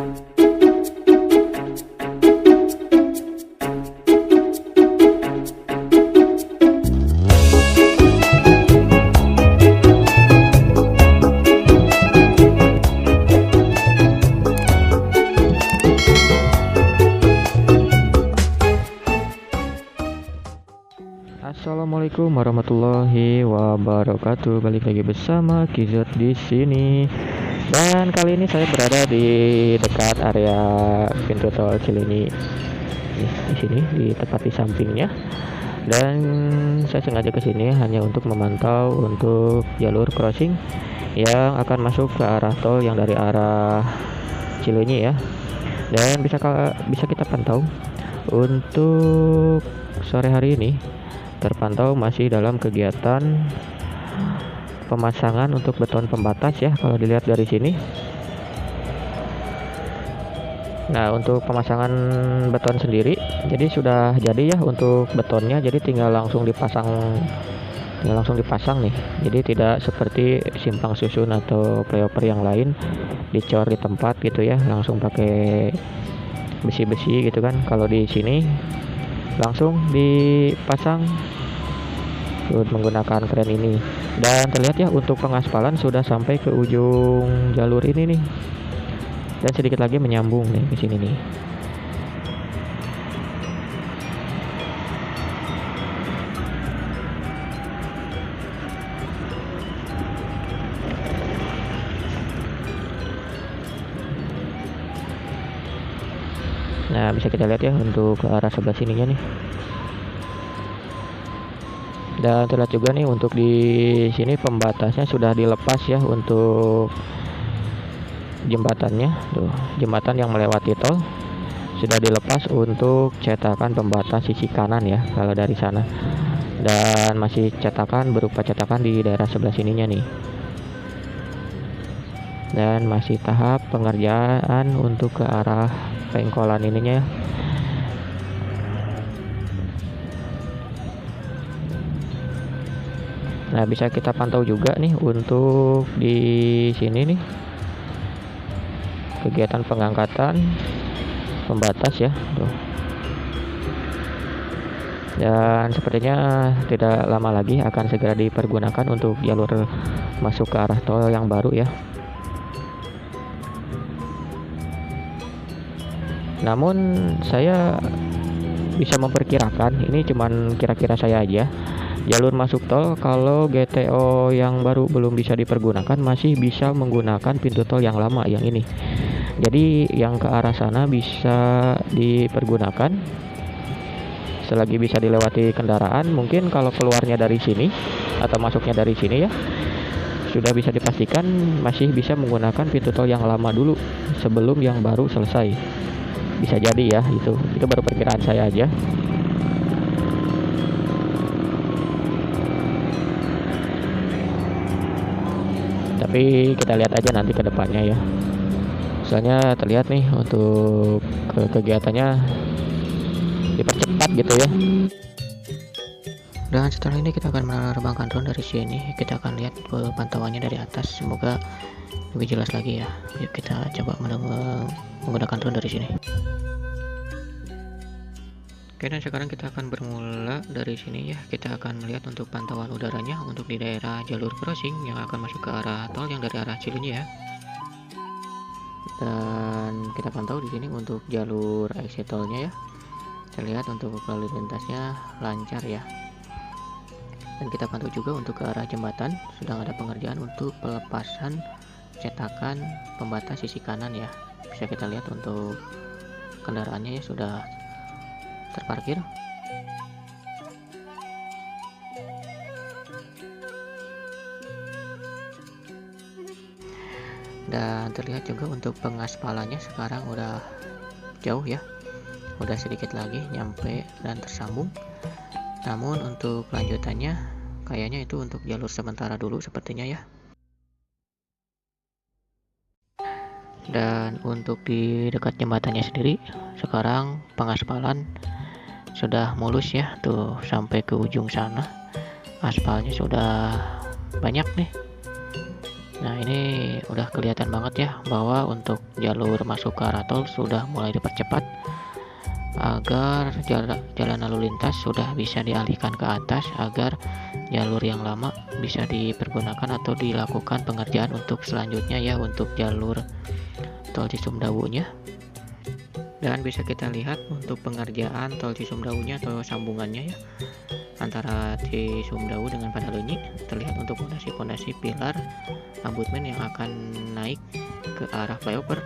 Assalamualaikum warahmatullahi wabarakatuh. Balik lagi bersama Kizot di sini. Dan kali ini saya berada di dekat area pintu tol Cileunyi. Di sini di tepat di sampingnya. Dan saya sengaja ke sini hanya untuk memantau untuk jalur crossing yang akan masuk ke arah tol yang dari arah Cileunyi ya. Dan bisa kita pantau untuk sore hari ini terpantau masih dalam kegiatan pemasangan untuk beton pembatas ya kalau dilihat dari sini. Nah, untuk pemasangan beton sendiri jadi sudah jadi ya untuk betonnya, jadi tinggal langsung dipasang nih. Jadi tidak seperti simpang susun atau flyover yang lain dicor di tempat gitu ya, langsung pakai besi-besi gitu kan. Kalau di sini langsung dipasang menggunakan kren ini. Dan terlihat ya untuk pengaspalan sudah sampai ke ujung jalur ini nih, dan sedikit lagi menyambung nih ke sini nih. Nah, bisa kita lihat ya untuk ke arah sebelah sininya nih. Dan terlihat juga nih untuk di sini pembatasnya sudah dilepas ya untuk jembatannya. Tuh, jembatan yang melewati tol sudah dilepas untuk cetakan pembatas sisi kanan ya kalau dari sana. Dan masih cetakan berupa cetakan di daerah sebelah sininya nih. Dan masih tahap pengerjaan untuk ke arah pengkolan ininya ya. Nah, bisa kita pantau juga nih untuk di sini nih kegiatan pengangkatan pembatas ya. Tuh. Dan sepertinya tidak lama lagi akan segera dipergunakan untuk jalur masuk ke arah tol yang baru ya. Namun saya bisa memperkirakan, ini cuman kira-kira saya aja, jalur masuk tol kalau GTO yang baru belum bisa dipergunakan masih bisa menggunakan pintu tol yang lama yang ini. Jadi yang ke arah sana bisa dipergunakan selagi bisa dilewati kendaraan. Mungkin kalau keluarnya dari sini atau masuknya dari sini ya sudah bisa dipastikan masih bisa menggunakan pintu tol yang lama dulu sebelum yang baru selesai. Bisa jadi ya, itu baru perkiraan saya aja. Tapi kita lihat aja nanti ke depannya ya. Soalnya terlihat nih untuk kegiatannya dipercepat gitu ya. Dan setelah ini kita akan menerbangkan drone dari sini. Kita akan lihat pantauannya dari atas. Semoga lebih jelas lagi ya. Yuk kita coba menggunakan drone dari sini. Oke, dan sekarang kita akan bermula dari sini ya. Kita akan melihat untuk pantauan udaranya untuk di daerah jalur crossing yang akan masuk ke arah tol yang dari arah Cileunyi ya. Dan kita pantau di sini untuk jalur exit tolnya ya. Terlihat untuk lalu lintasnya lancar ya. Dan kita pantau juga untuk ke arah jembatan sedang ada pengerjaan untuk pelepasan cetakan pembatas sisi kanan ya. Bisa kita lihat untuk kendaraannya ya sudah terparkir. Dan terlihat juga untuk pengaspalannya sekarang udah jauh ya, udah sedikit lagi nyampe dan tersambung. Namun untuk lanjutannya kayaknya itu untuk jalur sementara dulu sepertinya ya. Dan untuk di dekat jembatannya sendiri sekarang pengaspalan sudah mulus ya, tuh sampai ke ujung sana aspalnya sudah banyak nih. Nah, ini udah kelihatan banget ya bahwa untuk jalur masuk ke arah tol sudah mulai dipercepat agar jalan lalu lintas sudah bisa dialihkan ke atas agar jalur yang lama bisa dipergunakan atau dilakukan pengerjaan untuk selanjutnya ya, untuk jalur tol Cisumdawunya. Dan bisa kita lihat untuk pengerjaan tol Cisumdawunya atau sambungannya ya antara Cisumdawu dengan Padalenyi, terlihat untuk fondasi-fondasi pilar abutmen yang akan naik ke arah flyover.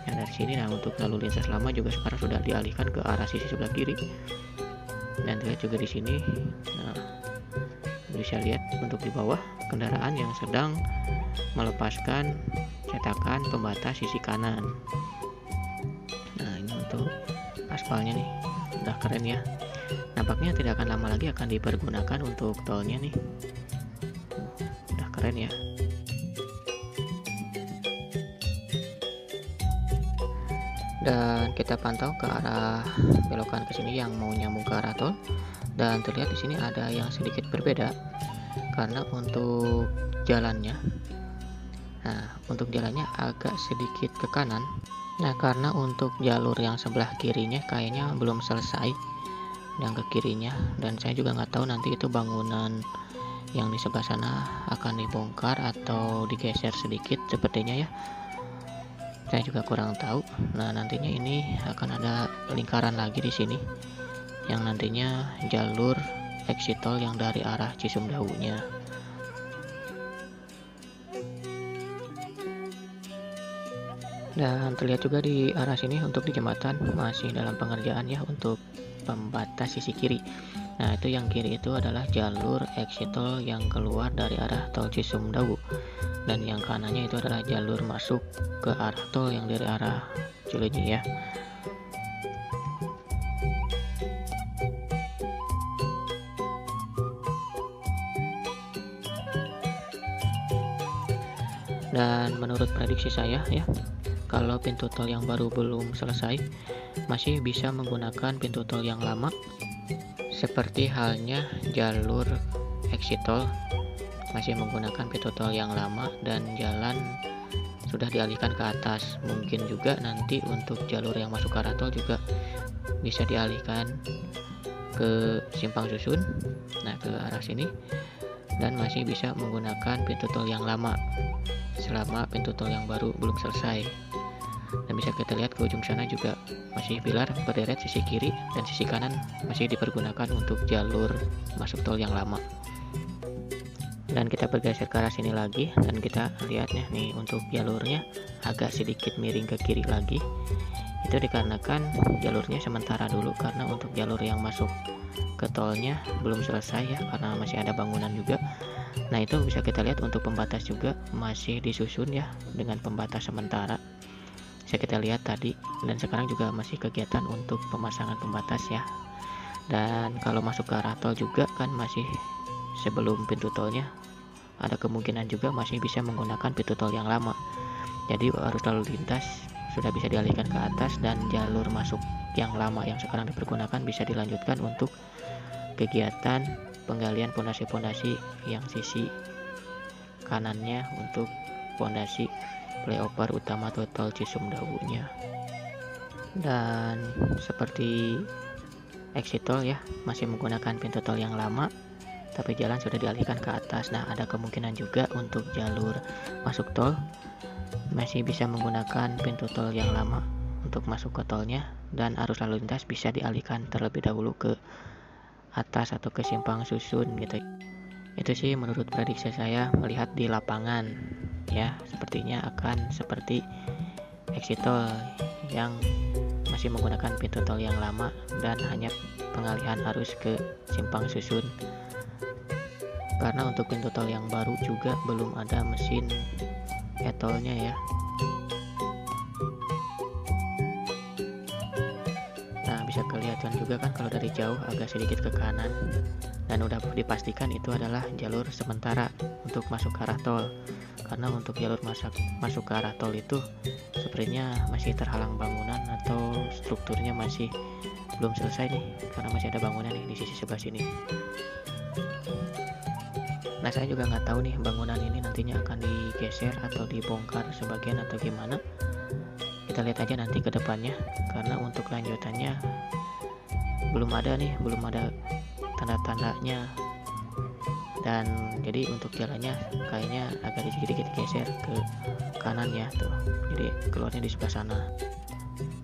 Nah, dari sini untuk lalu lintas lama juga sekarang sudah dialihkan ke arah sisi sebelah kiri. Dan terlihat juga di sini, bisa lihat untuk di bawah kendaraan yang sedang melepaskan cetakan pembatas sisi kanan. Nah, ini untuk aspalnya nih udah keren ya. Nampaknya tidak akan lama lagi akan dipergunakan untuk tolnya nih. Udah keren ya. Dan kita pantau ke arah belokan ke sini yang mau nyambung ke arah tol, dan terlihat di sini ada yang sedikit berbeda karena untuk jalannya. Nah, untuk jalannya agak sedikit ke kanan. Nah, karena untuk jalur yang sebelah kirinya kayaknya belum selesai yang ke kirinya, dan saya juga nggak tahu nanti itu bangunan yang di sebelah sana akan dibongkar atau digeser sedikit sepertinya ya. Saya juga kurang tahu. Nah, nantinya ini akan ada lingkaran lagi di sini yang nantinya jalur exit tol yang dari arah Cisumdawunya. Dan terlihat juga di arah sini untuk di jembatan masih dalam pengerjaan ya untuk pembatas sisi kiri. Nah, itu yang kiri itu adalah jalur exit tol yang keluar dari arah tol Cisumdawu, dan yang kanannya itu adalah jalur masuk ke arah tol yang dari arah Cileunyi ya. Dan menurut prediksi saya ya, kalau pintu tol yang baru belum selesai, masih bisa menggunakan pintu tol yang lama, seperti halnya jalur exit tol masih menggunakan pintu tol yang lama dan jalan sudah dialihkan ke atas. Mungkin juga nanti untuk jalur yang masuk ke arah tol juga bisa dialihkan ke Simpang Susun, nah ke arah sini, dan masih bisa menggunakan pintu tol yang lama selama pintu tol yang baru belum selesai. Dan bisa kita lihat ke ujung sana juga masih pilar berderet sisi kiri dan sisi kanan masih dipergunakan untuk jalur masuk tol yang lama. Dan kita bergeser ke arah sini lagi, dan kita lihatnya nih untuk jalurnya agak sedikit miring ke kiri lagi. Itu dikarenakan jalurnya sementara dulu karena untuk jalur yang masuk ke tolnya belum selesai ya, karena masih ada bangunan juga. Nah, itu bisa kita lihat untuk pembatas juga masih disusun ya dengan pembatas sementara. Bisa kita lihat tadi, dan sekarang juga masih kegiatan untuk pemasangan pembatas ya. Dan kalau masuk ke arah tol juga kan masih sebelum pintu tolnya ada kemungkinan juga masih bisa menggunakan pintu tol yang lama. Jadi arus lalu lintas sudah bisa dialihkan ke atas, dan jalur masuk yang lama yang sekarang dipergunakan bisa dilanjutkan untuk kegiatan penggalian pondasi-pondasi yang sisi kanannya untuk pondasi flyover utama tol Cisumdawunya. Dan seperti exit tol ya, masih menggunakan pintu tol yang lama tapi jalan sudah dialihkan ke atas. Nah, ada kemungkinan juga untuk jalur masuk tol masih bisa menggunakan pintu tol yang lama untuk masuk ke tolnya, dan arus lalu lintas bisa dialihkan terlebih dahulu ke atas atau ke Simpang Susun gitu. Itu sih menurut prediksi saya melihat di lapangan ya, sepertinya akan seperti exit tol yang masih menggunakan pintu tol yang lama dan hanya pengalihan arus ke Simpang Susun. Karena untuk pintu tol yang baru juga belum ada mesin e-tolnya ya. Nah, bisa kelihatan juga kan kalau dari jauh agak sedikit ke kanan, dan udah dipastikan itu adalah jalur sementara untuk masuk ke arah tol. Karena untuk jalur masuk ke arah tol itu sepertinya masih terhalang bangunan atau strukturnya masih belum selesai nih, karena masih ada bangunan nih di sisi sebelah sini. Nah, saya juga nggak tahu nih bangunan ini nantinya akan digeser atau dibongkar sebagian atau gimana. Kita lihat aja nanti ke depannya, karena untuk lanjutannya belum ada tanda-tandanya. Dan jadi untuk jalannya kayaknya agak sedikit geser ke kanan ya tuh. Jadi keluarnya di sebelah sana.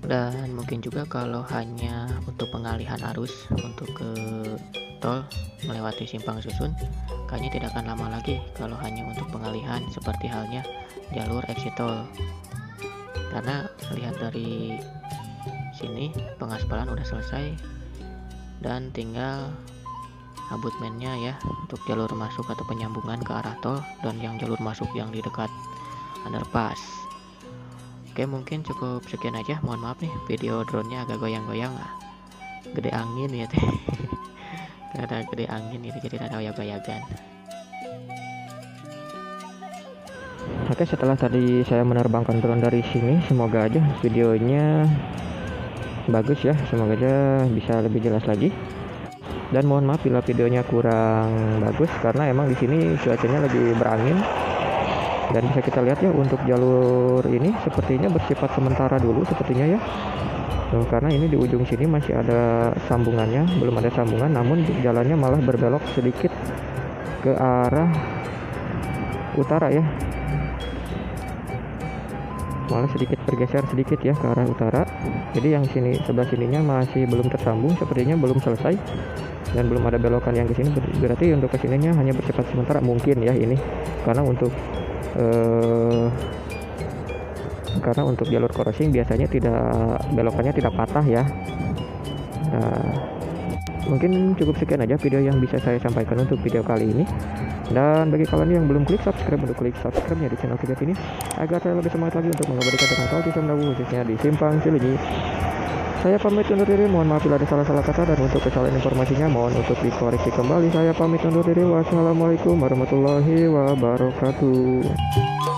Dan mungkin juga kalau hanya untuk pengalihan arus untuk ke tol melewati simpang susun, kayaknya tidak akan lama lagi kalau hanya untuk pengalihan seperti halnya jalur exit tol. Karena lihat dari sini pengaspalan udah selesai dan tinggal abutmennya ya untuk jalur masuk atau penyambungan ke arah tol dan yang jalur masuk yang di dekat underpass. Oke, mungkin cukup sekian aja. Mohon maaf nih video drone-nya agak goyang-goyang, gede angin ya teh. Ada gede angin itu jadi ada goyang-goyangan. Oke, setelah tadi saya menerbangkan drone dari sini, semoga aja videonya bagus ya, semoga aja bisa lebih jelas lagi. Dan mohon maaf bila videonya kurang bagus karena emang di sini cuacanya lagi berangin. Dan bisa kita lihat ya untuk jalur ini sepertinya bersifat sementara dulu sepertinya ya. Karena ini di ujung sini masih ada sambungannya, belum ada sambungan, namun jalannya malah berbelok sedikit ke arah utara ya. Malah sedikit bergeser sedikit ya ke arah utara. Jadi yang sini sebelah sininya masih belum tersambung, sepertinya belum selesai dan belum ada belokan yang ke sini. Berarti untuk kesininya hanya bersifat sementara mungkin ya ini, karena untuk jalur crossing biasanya belokannya tidak patah ya. Nah, mungkin cukup sekian aja video yang bisa saya sampaikan untuk video kali ini. Dan bagi kalian yang belum klik subscribe, untuk klik subscribe-nya di channel Kejat ini agar saya lebih semangat lagi untuk mengabadikan tentang tol Cisumdawu khususnya di Simpang Cileunyi. Saya pamit undur diri, mohon maaf bila ada salah-salah kata, dan untuk kesalahan informasinya mohon untuk dikoreksi kembali. Saya pamit undur diri, wassalamualaikum warahmatullahi wabarakatuh.